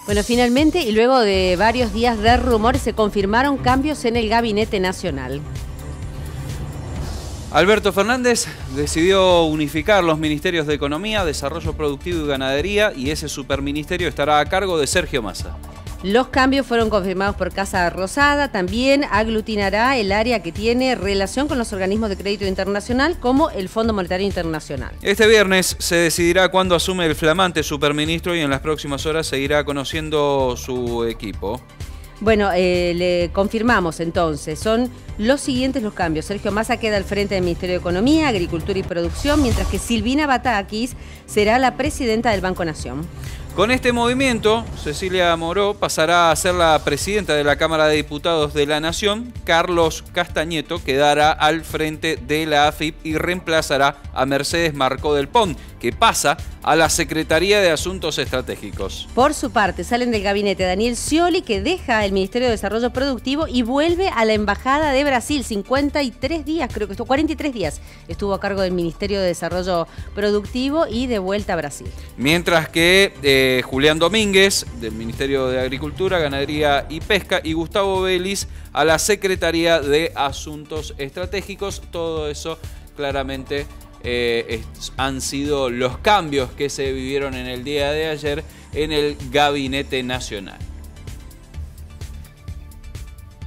Bueno, finalmente, y luego de varios días de rumores, se confirmaron cambios en el Gabinete Nacional. Alberto Fernández decidió unificar los ministerios de Economía, Desarrollo Productivo y Ganadería, y ese superministerio estará a cargo de Sergio Massa. Los cambios fueron confirmados por Casa Rosada. También aglutinará el área que tiene relación con los organismos de crédito internacional, como el Fondo Monetario Internacional. Este viernes se decidirá cuándo asume el flamante superministro y en las próximas horas se irá conociendo su equipo. Bueno, le confirmamos entonces, son los siguientes los cambios. Sergio Massa queda al frente del Ministerio de Economía, Agricultura y Producción, mientras que Silvina Batakis será la presidenta del Banco Nación. Con este movimiento, Cecilia Moró pasará a ser la presidenta de la Cámara de Diputados de la Nación. Carlos Castañeto quedará al frente de la AFIP y reemplazará a Mercedes Marcó del Pont, que pasa a la Secretaría de Asuntos Estratégicos. Por su parte, salen del gabinete Daniel Scioli, que deja el Ministerio de Desarrollo Productivo y vuelve a la Embajada de Brasil. 53 días, creo que estuvo, 43 días estuvo a cargo del Ministerio de Desarrollo Productivo y de vuelta a Brasil. Mientras que Julián Domínguez, del Ministerio de Agricultura, Ganadería y Pesca, y Gustavo Vélez a la Secretaría de Asuntos Estratégicos. Todo eso claramente han sido los cambios que se vivieron en el día de ayer en el Gabinete Nacional.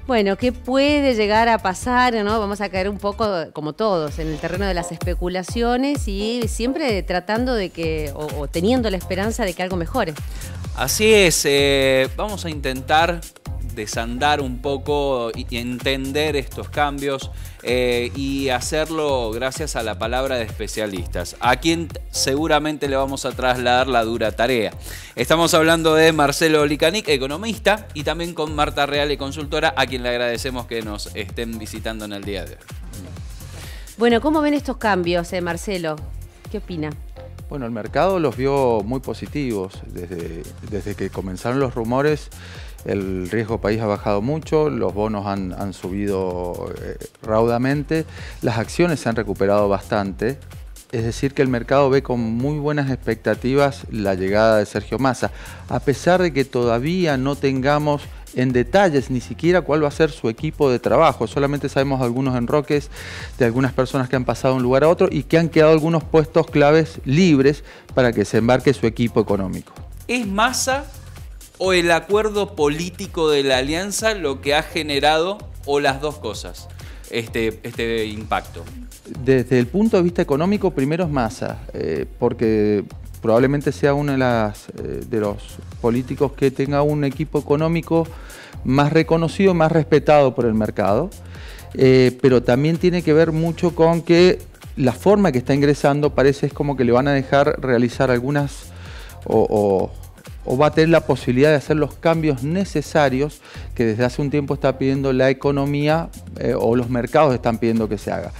Bueno, ¿qué puede llegar a pasar, ¿no? Vamos a caer un poco, como todos, en el terreno de las especulaciones y siempre tratando de que, o teniendo la esperanza de que algo mejore. Así es, vamos a intentar desandar un poco y entender estos cambios y hacerlo gracias a la palabra de especialistas, a quien seguramente le vamos a trasladar la dura tarea. Estamos hablando de Marcelo Licanic, economista, y también con Marta Reale, consultora, a quien le agradecemos que nos estén visitando en el día de hoy. Bueno, ¿cómo ven estos cambios, Marcelo? ¿Qué opina? Bueno, el mercado los vio muy positivos. Desde que comenzaron los rumores, el riesgo país ha bajado mucho, los bonos han subido raudamente, las acciones se han recuperado bastante. Es decir, que el mercado ve con muy buenas expectativas la llegada de Sergio Massa, a pesar de que todavía no tengamos en detalles ni siquiera cuál va a ser su equipo de trabajo. Solamente sabemos algunos enroques de algunas personas que han pasado de un lugar a otro y que han quedado algunos puestos claves libres para que se embarque su equipo económico. ¿Es Massa o el acuerdo político de la alianza lo que ha generado, o las dos cosas, este impacto? Desde el punto de vista económico, primero es Massa, porque probablemente sea uno de los políticos que tenga un equipo económico más reconocido, más respetado por el mercado, pero también tiene que ver mucho con que la forma que está ingresando parece es como que le van a dejar realizar algunas o va a tener la posibilidad de hacer los cambios necesarios que desde hace un tiempo está pidiendo la economía o los mercados están pidiendo que se haga.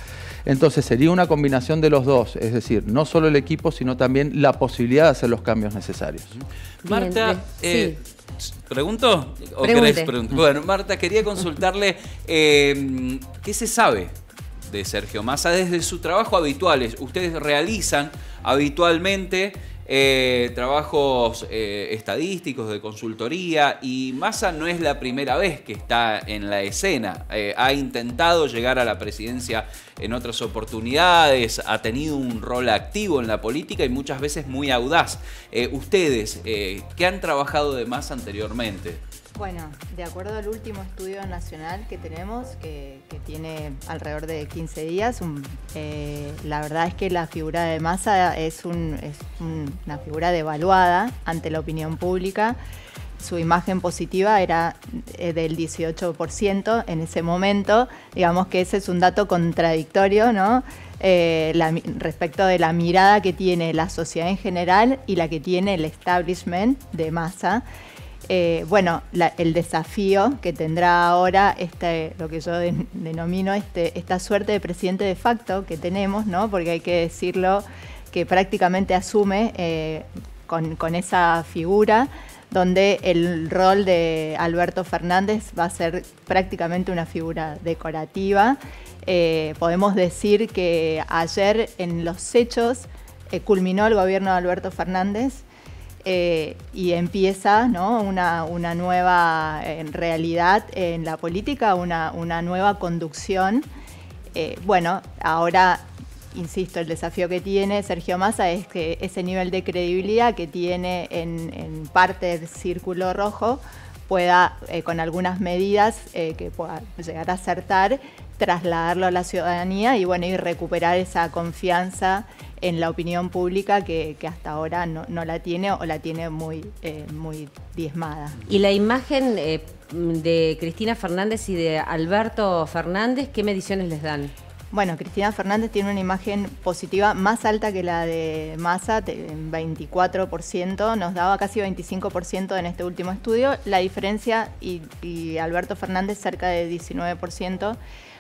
Entonces sería una combinación de los dos, es decir, no solo el equipo, sino también la posibilidad de hacer los cambios necesarios. Marta, sí. ¿Pregunto? ¿O Pregunte. querés preguntar? Bueno, Marta, quería consultarle qué se sabe de Sergio Massa desde su trabajo habituales. Ustedes realizan habitualmente trabajos estadísticos de consultoría, y Massa no es la primera vez que está en la escena. Ha intentado llegar a la presidencia en otras oportunidades, ha tenido un rol activo en la política y muchas veces muy audaz. Ustedes, ¿qué han trabajado de Massa anteriormente? Bueno, de acuerdo al último estudio nacional que tenemos, que tiene alrededor de 15 días, la verdad es que la figura de Massa es una figura devaluada ante la opinión pública. Su imagen positiva era del 18% en ese momento. Digamos que ese es un dato contradictorio, ¿no? Respecto de la mirada que tiene la sociedad en general y la que tiene el establishment de Massa. Bueno, el desafío que tendrá ahora lo que yo denomino esta suerte de presidente de facto que tenemos, ¿no? Porque hay que decirlo, que prácticamente asume con esa figura, donde el rol de Alberto Fernández va a ser prácticamente una figura decorativa. Podemos decir que ayer en los hechos culminó el gobierno de Alberto Fernández. y empieza, ¿no?, una nueva realidad en la política, una nueva conducción. Bueno, ahora, insisto, el desafío que tiene Sergio Massa es que ese nivel de credibilidad que tiene en parte del Círculo Rojo pueda, con algunas medidas que pueda llegar a acertar, trasladarlo a la ciudadanía y, bueno, y recuperar esa confianza en la opinión pública que hasta ahora no la tiene o la tiene muy diezmada. Y la imagen de Cristina Fernández y de Alberto Fernández, ¿qué mediciones les dan? Bueno, Cristina Fernández tiene una imagen positiva más alta que la de Massa, 24%, nos daba casi 25% en este último estudio. La diferencia, y Alberto Fernández cerca de 19%,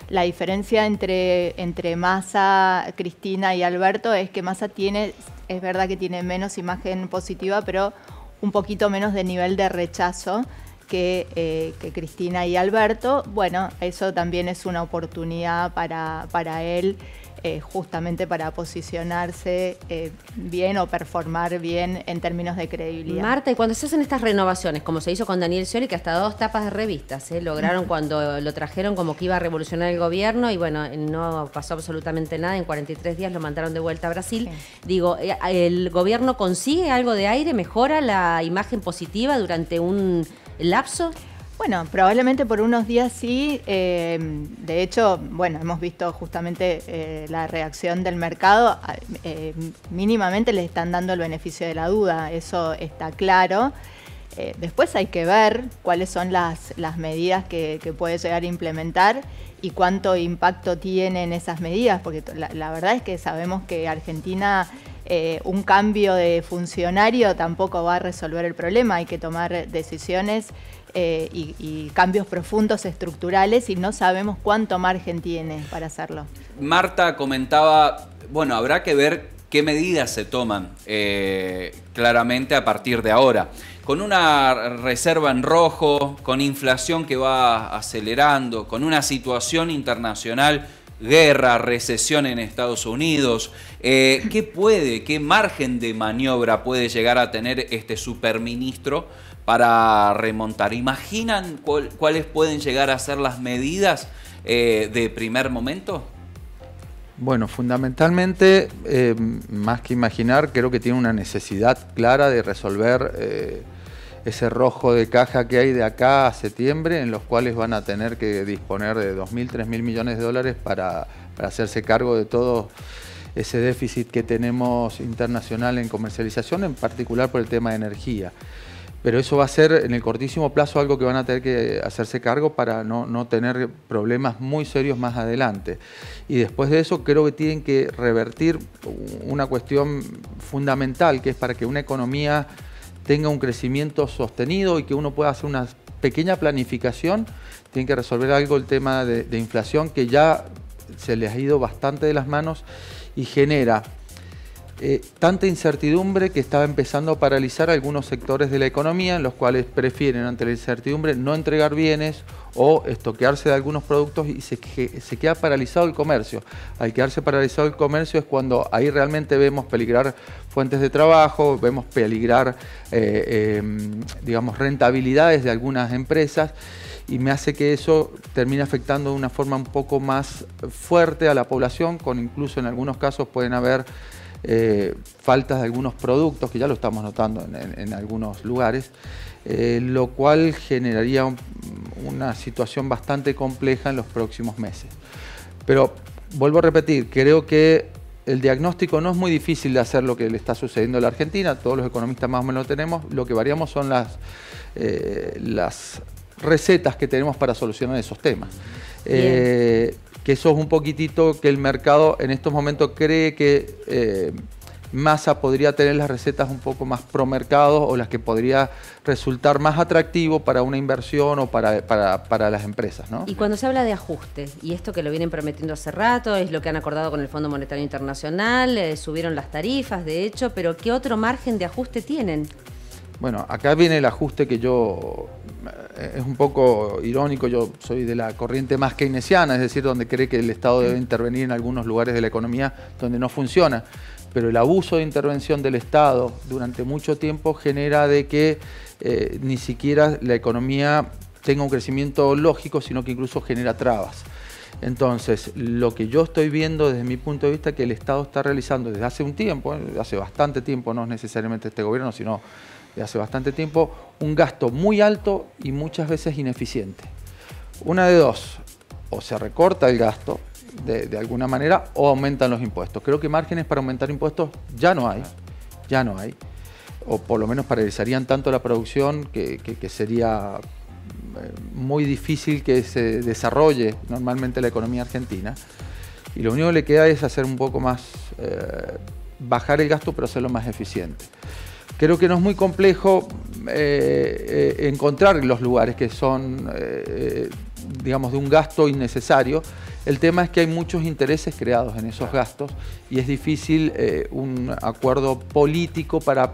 la diferencia entre Massa, Cristina y Alberto es que Massa es verdad que tiene menos imagen positiva, pero un poquito menos de nivel de rechazo que Cristina y Alberto. Bueno, eso también es una oportunidad para él, justamente para posicionarse bien o performar bien en términos de credibilidad. Marta, y cuando se hacen estas renovaciones, como se hizo con Daniel Scioli, que hasta 2 tapas de revistas lograron cuando lo trajeron como que iba a revolucionar el gobierno, y bueno, no pasó absolutamente nada, en 43 días lo mandaron de vuelta a Brasil. Sí. Digo, ¿el gobierno consigue algo de aire? ¿Mejora la imagen positiva durante un lapso? Bueno, probablemente por unos días sí. De hecho, bueno, hemos visto justamente la reacción del mercado. Mínimamente le están dando el beneficio de la duda, eso está claro. Después hay que ver cuáles son las medidas que puede llegar a implementar y cuánto impacto tienen esas medidas, porque la verdad es que sabemos que Argentina, un cambio de funcionario tampoco va a resolver el problema. Hay que tomar decisiones y cambios profundos estructurales y no sabemos cuánto margen tiene para hacerlo. Marta comentaba, bueno, habrá que ver qué medidas se toman claramente a partir de ahora. Con una reserva en rojo, con inflación que va acelerando, con una situación internacional, guerra, recesión en Estados Unidos, ¿qué margen de maniobra puede llegar a tener este superministro para remontar? ¿Imaginan cuáles pueden llegar a ser las medidas de primer momento? Bueno, fundamentalmente, más que imaginar, creo que tiene una necesidad clara de resolver ese rojo de caja que hay de acá a septiembre, en los cuales van a tener que disponer de 2.000, 3.000 millones de dólares para hacerse cargo de todo ese déficit que tenemos internacional en comercialización, en particular por el tema de energía. Pero eso va a ser en el cortísimo plazo algo que van a tener que hacerse cargo para no tener problemas muy serios más adelante. Y después de eso creo que tienen que revertir una cuestión fundamental, que es para que una economía tenga un crecimiento sostenido y que uno pueda hacer una pequeña planificación, tienen que resolver algo el tema de inflación, que ya se les ha ido bastante de las manos y genera tanta incertidumbre que estaba empezando a paralizar algunos sectores de la economía, en los cuales prefieren ante la incertidumbre no entregar bienes o estoquearse de algunos productos, y se queda paralizado el comercio. Al quedarse paralizado el comercio es cuando ahí realmente vemos peligrar fuentes de trabajo, vemos peligrar digamos, rentabilidades de algunas empresas, y me hace que eso termine afectando de una forma un poco más fuerte a la población, con incluso en algunos casos pueden haber faltas de algunos productos, que ya lo estamos notando en algunos lugares, lo cual generaría una situación bastante compleja en los próximos meses. Pero vuelvo a repetir, creo que el diagnóstico no es muy difícil de hacer lo que le está sucediendo a la Argentina, todos los economistas más o menos lo tenemos, lo que variamos son las recetas que tenemos para solucionar esos temas. Que eso es un poquitito que el mercado en estos momentos cree que Massa podría tener las recetas un poco más pro mercado, o las que podría resultar más atractivo para una inversión o para las empresas, ¿no? Y cuando se habla de ajuste, y esto que lo vienen prometiendo hace rato, es lo que han acordado con el Fondo Monetario Internacional, subieron las tarifas, de hecho, pero ¿qué otro margen de ajuste tienen? Bueno, acá viene el ajuste que es un poco irónico, yo soy de la corriente más keynesiana, es decir, donde cree que el Estado debe intervenir en algunos lugares de la economía donde no funciona. pero el abuso de intervención del Estado durante mucho tiempo genera de que ni siquiera la economía tenga un crecimiento lógico, sino que incluso genera trabas. Entonces, lo que yo estoy viendo desde mi punto de vista que el Estado está realizando desde hace un tiempo, hace bastante tiempo, no necesariamente este gobierno, sino de hace bastante tiempo, un gasto muy alto y muchas veces ineficiente. Una de dos, o se recorta el gasto de alguna manera o aumentan los impuestos. Creo que márgenes para aumentar impuestos ya no hay, o por lo menos paralizarían tanto la producción que sería muy difícil que se desarrolle normalmente la economía argentina. Y lo único que le queda es hacer un poco más, bajar el gasto pero hacerlo más eficiente. Creo que no es muy complejo encontrar los lugares que son, digamos, de un gasto innecesario. El tema es que hay muchos intereses creados en esos gastos y es difícil un acuerdo político para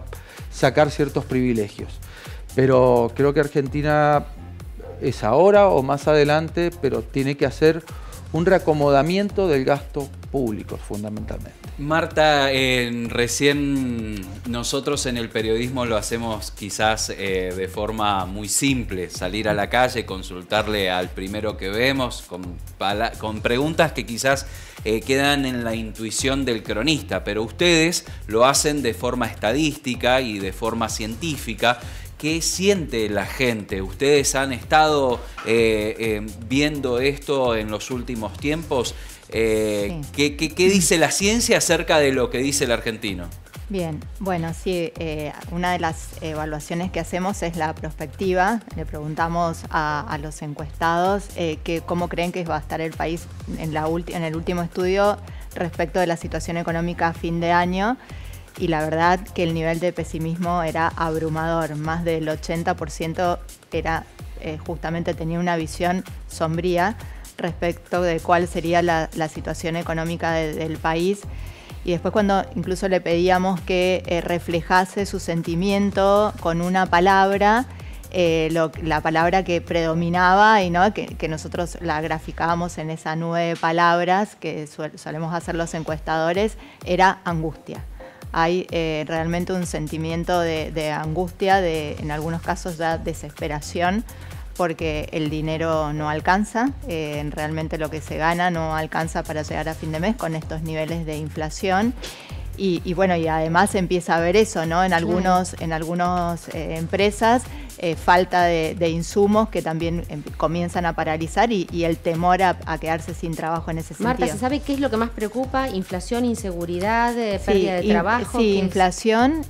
sacar ciertos privilegios. Pero creo que Argentina es ahora o más adelante, pero tiene que hacer un reacomodamiento del gasto público fundamentalmente. Marta, recién nosotros en el periodismo lo hacemos quizás de forma muy simple, salir a la calle, consultarle al primero que vemos, con preguntas que quizás quedan en la intuición del cronista, pero ustedes lo hacen de forma estadística y de forma científica. ¿Qué siente la gente? ¿Ustedes han estado viendo esto en los últimos tiempos? Sí. ¿Qué dice la ciencia acerca de lo que dice el argentino? Bien, bueno, sí, una de las evaluaciones que hacemos es la prospectiva. Le preguntamos a los encuestados cómo creen que va a estar el país en el último estudio respecto de la situación económica a fin de año. Y la verdad que el nivel de pesimismo era abrumador. Más del 80% justamente tenía una visión sombría respecto de cuál sería la situación económica del país. Y después cuando incluso le pedíamos que reflejase su sentimiento con una palabra, la palabra que predominaba y ¿no? que nosotros la graficábamos en esa nube de palabras que solemos hacer los encuestadores, era angustia. Hay realmente un sentimiento de angustia, en algunos casos ya desesperación, porque el dinero no alcanza, realmente lo que se gana no alcanza para llegar a fin de mes con estos niveles de inflación. Y bueno, y además empieza a haber eso, ¿no? En algunas empresas, falta de insumos que también comienzan a paralizar y el temor a quedarse sin trabajo en ese sentido. Marta, ¿se sabe qué es lo que más preocupa? ¿Inflación, inseguridad, pérdida de trabajo? Sí, inflación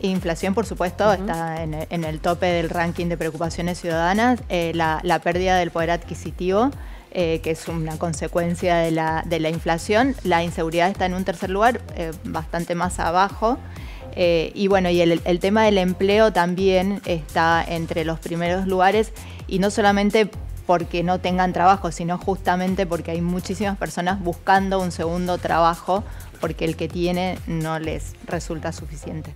por supuesto, está en el tope del ranking de preocupaciones ciudadanas. La pérdida del poder adquisitivo, que es una consecuencia de la inflación. La inseguridad está en un tercer lugar, bastante más abajo. Y bueno, y el tema del empleo también está entre los primeros lugares, y no solamente porque no tengan trabajo, sino justamente porque hay muchísimas personas buscando un segundo trabajo porque el que tiene no les resulta suficiente.